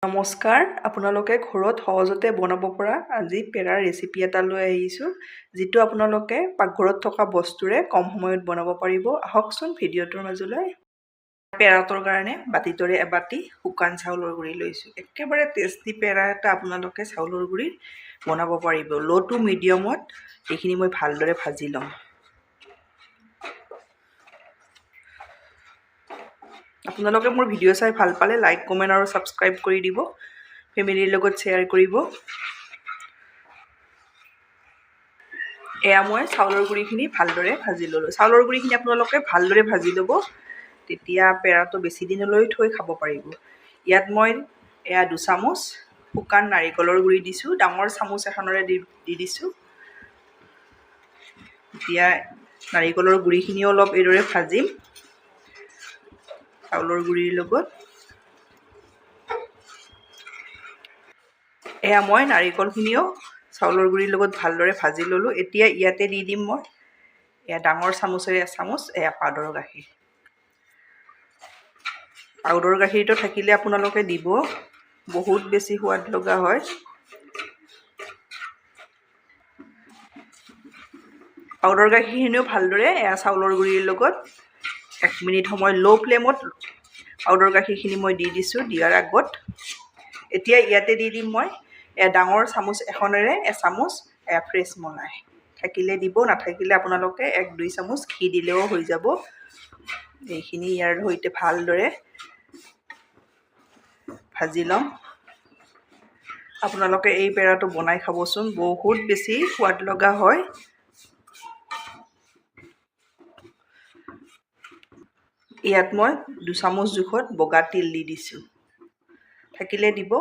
নমস্কাৰ, আপোনালোকে ঘৰত সহজতে বনাব পৰা আজি পেৰাৰ ৰেচিপি এটা লৈ আহিছোঁ, যিটো আপোনালোকে পাকঘৰত থকা বস্তুৰে কম সময়ত বনাব পাৰিব। আহকচোন ভিডিঅ'টোৰ মাজলৈ। পেৰাটোৰ কাৰণে বাতিটোৰে এবাতি শুকান চাউলৰ গুড়ি লৈছোঁ। একেবাৰে টেষ্টি পেৰা এটা আপোনালোকে চাউলৰ গুড়ি বনাব পাৰিব। ল' টু মিডিয়ামত এইখিনি মই ভালদৰে ভাজি ল'ম। আপোনালোকে মোৰ ভিডিঅ' চাই ভাল পালে লাইক, কমেণ্ট আৰু ছাবস্ক্ৰাইব কৰি দিব। ফেমিলিৰ লগত শ্বেয়াৰ কৰিব। এয়া মই চাউলৰ গুড়িখিনি ভালদৰে ভাজি ল'লোঁ। চাউলৰ গুড়িখিনি আপোনালোকে ভালদৰে ভাজি ল'ব, তেতিয়া পেৰাটো বেছি দিনলৈ থৈ খাব পাৰিব। ইয়াত মই 2 চামুচ শুকান নাৰিকলৰ গুড়ি দিছোঁ। ডাঙৰ চামুচ এখনেৰে দি দিছোঁ। এতিয়া নাৰিকলৰ গুড়িখিনিও অলপ এইদৰে ভাজিম চাউলৰ গুড়িৰ লগত। এয়া মই নাৰিকলখিনিও চাউলৰ গুড়িৰ লগত ভালদৰে ভাজি ল'লোঁ। এতিয়া ইয়াতে দি দিম মই ডাঙৰ চামুচেৰে 1 চামুচ পাউডাৰ গাখীৰ। পাউডাৰ গাখীৰটো থাকিলে আপোনালোকে দিব, বহুত বেছি সোৱাদ লগা হয়। পাউডাৰ গাখীৰখিনিও ভালদৰে চাউলৰ গুড়িৰ লগত 1 মিনিট সময় ল' ফ্লেমত পাউডাৰ গাখীৰখিনি মই দি দিছোঁ দিয়াৰ আগত। এতিয়া ইয়াতে দি দিম মই ডাঙৰ চামুচ এখনেৰে 1 চামুচ ফ্ৰেছ মলাই। থাকিলে দিব, নাথাকিলে আপোনালোকে 1-2 চামুচ ঘি দিলেও হৈ যাব। এইখিনি ইয়াৰ সৈতে ভালদৰে ভাজি ল'ম। আপোনালোকে এই পেৰাটো বনাই খাবচোন, বহুত বেছি সোৱাদ লগা হয়। ইয়াত মই 2 চামুচ জোখত বগা তিল দি দিছোঁ, থাকিলে দিব।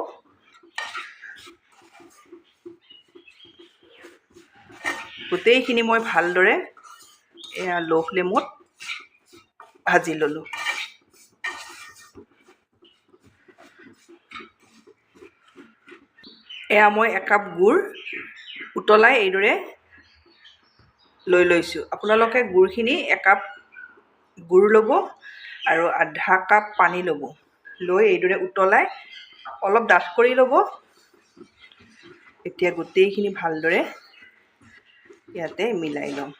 গোটেইখিনি মই ভালদৰে ল' ফ্লেমত ভাজি ল'লোঁ। এয়া মই 1 কাপ গুড় উতলাই এইদৰে লৈ লৈছোঁ। আপোনালোকে গুড়খিনি 1 কাপ গুড় ল'ব আৰু আধা কাপ পানী ল'ব। লৈ এইদৰে উতলাই অলপ ডাঠ কৰি ল'ব। এতিয়া গোটেইখিনি ভালদৰে ইয়াতে মিলাই ল'ম।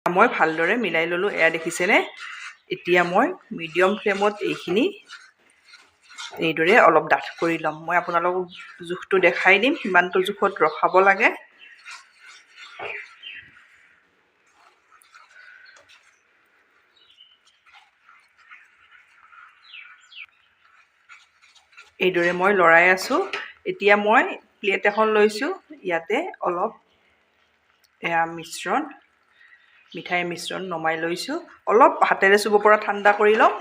মই ভালদৰে মিলাই ল'লোঁ, এয়া দেখিছেনে? এতিয়া মই মিডিয়াম ফ্লেমত এইখিনি এইদৰে অলপ ডাঠ কৰি ল'ম। মই আপোনালোকক জোখটো দেখাই দিম, সিমানটো জোখত ৰখাব লাগে। এইদৰে মই লৰাই আছোঁ। এতিয়া মই প্লেট এখন লৈছোঁ, ইয়াতে অলপ মিঠাইৰ মিশ্ৰণ নমাই লৈছোঁ। অলপ হাতেৰে চুব পৰা ঠাণ্ডা কৰি ল'ম।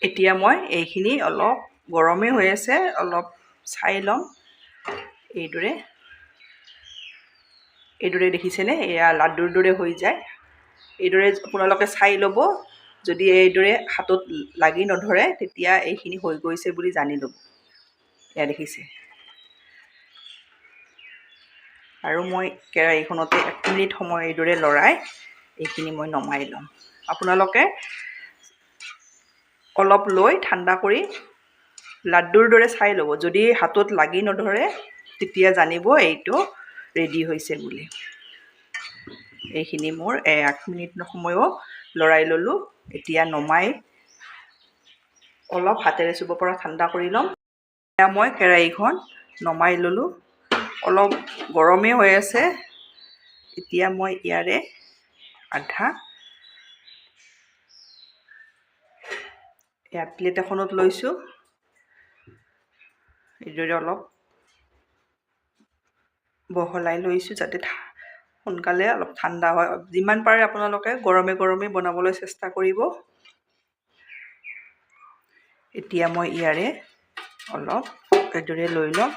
এতিয়া মই এইখিনি অলপ গৰমে হৈ আছে, অলপ চাই ল'ম। এইদৰে দেখিছেনে? এয়া লাড্ডুৰ দৰে হৈ যায়। এইদৰে আপোনালোকে চাই ল'ব। যদি এইদৰে হাতত লাগি নধৰে, তেতিয়া এইখিনি হৈ গৈছে বুলি জানি ল'ব। এয়া দেখিছে। আৰু মই কেৰাহীখনতে 1 মিনিট সময় এইদৰে লৰাই এইখিনি মই নমাই ল'ম। আপোনালোকে অলপ লৈ ঠাণ্ডা কৰি লাড্ডুৰ দৰে চাই ল'ব। যদি হাতত লাগি নধৰে, তেতিয়া জানিব এইটো ৰেডি হৈছে বুলি। এইখিনি মোৰ 1 মিনিট সময়ো লৰাই ল'লোঁ। এতিয়া নমাই অলপ হাতেৰে চুব পৰা ঠাণ্ডা কৰি ল'ম। এতিয়া মই কেৰাহীখন নমাই ল'লোঁ। অলপ গৰমে হৈ আছে। এতিয়া মই ইয়াৰে আধা প্লেট এখনত লৈছোঁ। এইদৰে অলপ বহলাই লৈছোঁ, যাতে সোনকালে অলপ ঠাণ্ডা হয়। যিমান পাৰে আপোনালোকে গৰমে গৰমে বনাবলৈ চেষ্টা কৰিব। এতিয়া মই ইয়াৰে অলপ এইদৰে লৈ ল'ম।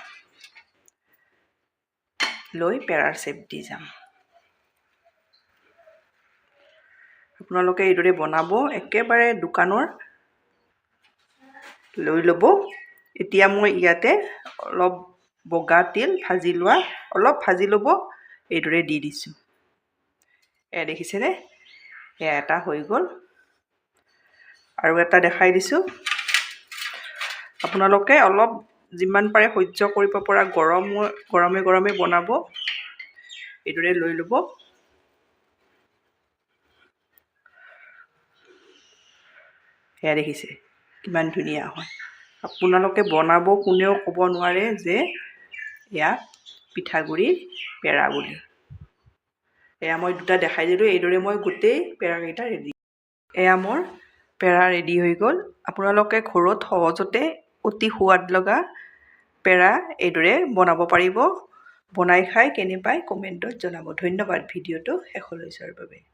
লৈ পেৰাৰ শ্বেপ দি যাম। আপোনালোকে এইদৰে বনাব, একেবাৰে দোকানৰ লৈ ল'ব। এতিয়া মই ইয়াতে অলপ বগা তিল অলপ ভাজি ল'ব। এইদৰে দি দিছোঁ। এয়া দেখিছেনে? এয়া এটা হৈ গ'ল। আৰু এটা দেখাই দিছোঁ। আপোনালোকে অলপ যিমান পাৰে সহ্য কৰিব পৰা গৰমে বনাব। এইদৰে লৈ ল'ব। সেয়া দেখিছে কিমান ধুনীয়া হয়। আপোনালোকে বনাব, কোনেও ক'ব নোৱাৰে যে এয়া পিঠাগুড়িৰ পেৰা বুলি। এয়া মই দুটা দেখাই দিলোঁ। এইদৰে মই গোটেই পেৰাকেইটা ৰেডি। এয়া মোৰ পেৰা ৰেডি হৈ গ'ল। আপোনালোকে ঘৰত সহজতে অতি সোৱাদ লগা পেৰা এইদৰে বনাব পাৰিব। বনাই খাই কেনে পায় কমেণ্টত জনাব। ধন্যবাদ ভিডিঅ'টো শেষলৈ চোৱাৰ বাবে।